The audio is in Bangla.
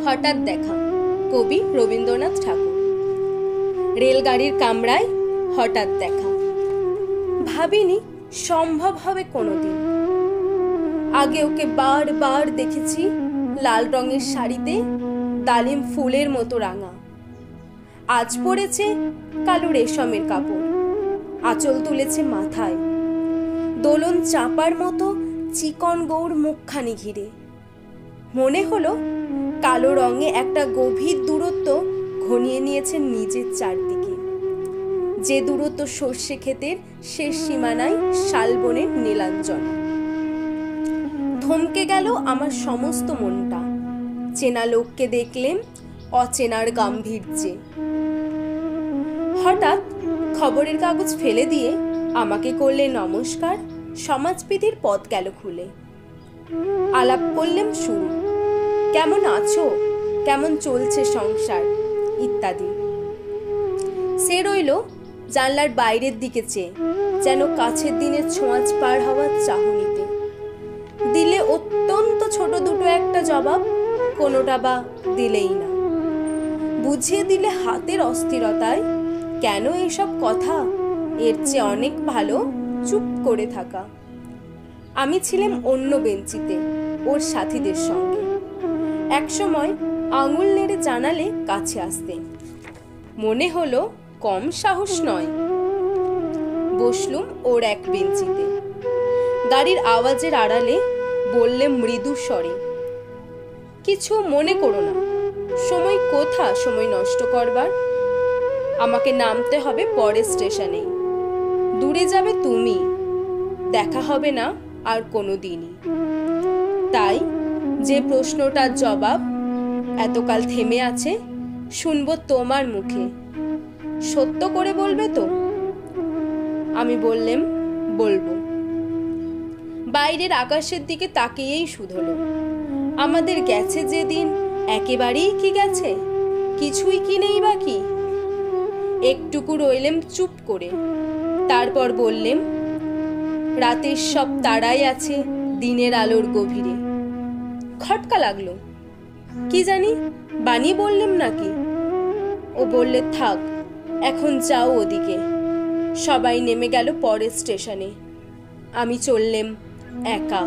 হঠাৎ দেখা, কবি রবীন্দ্রনাথ ঠাকুর। রেলগাড়ির কামরায় হঠাৎ দেখা। ভাবিনি সম্ভব হবে কোনোদিন। আগে ওকে বারবার দেখেছি লাল রঙের শাড়িতে, ডালিম ফুলের মতো রাঙা। আজ পরেছে কালো রেশমের কাপড়, আঁচল তুলেছে মাথায়, দোলন চাপার মতো চিকন গৌর মুখখানি ঘিরে। মনে হলো কালো রঙে একটা গভীর দূরত্ব ঘনিয়ে নিয়েছে নিজের চারদিকে, যে দূরত্ব সর্ষে ক্ষেতের শেষ সীমানায় শালবনের নীলাঞ্জনে। থমকে গেল আমার সমস্ত মনটা চেনা লোককে দেখলেন অচেনার গাম্ভীর্যে। হঠাৎ খবরের কাগজ ফেলে দিয়ে আমাকে করলে নমস্কার। সমাজবিধির পথ গেল খুলে। আলাপ করলেন শুরু, কেমন আছো, কেমন চলছে সংসার ইত্যাদি। সে রইল জানলার বাইরের দিকে চেয়ে, যেন কাছের দিনের ছোঁয়াচ পার হওয়ার চাহনিতে। দিলে অত্যন্ত ছোট দুটো একটা জবাব, কোনোটা বা দিলেই না। বুঝিয়ে দিলে হাতের অস্থিরতায়, কেন এসব কথা, এর চেয়ে অনেক ভালো চুপ করে থাকা। আমি ছিলাম অন্য বেঞ্চিতে ওর সাথীদের সঙ্গে। একসময় আঙুল নেড়ে জানালে কাছে আসতে, মনে হলো কম সাহস নয়। বসলুম ওর এক বেঞ্চিতে। গাড়ির আওয়াজের আড়ালে বললে মৃদু স্বরে, কিছু মনে করো না, সময় কোথা সময় নষ্ট করবার। আমাকে নামতে হবে পরের স্টেশনেই। দূরে যাবে তুমি, দেখা হবে না আর কোনো দিনই। তাই যে প্রশ্নটার জবাব এতকাল থেমে আছে, শুনবো তোমার মুখে। সত্য করে বলবে তো? আমি বললাম, বলবো। বাইরের আকাশের দিকে তাকিয়েই শুধলো, আমাদের গেছে যেদিন একেবারেই কি গেছে, কিছুই কি নেই বাকি। একটুকু রইলেম চুপ করে, তারপর বললেম, রাতের সব তারাই আছে দিনের আলোর গভীরে। খটকা লাগলো, কি জানি বানিয়ে বললেম নাকি। ও বললে, থাক এখন যাও ওদিকে। সবাই নেমে গেল পরের স্টেশনে। আমি চললেম একা।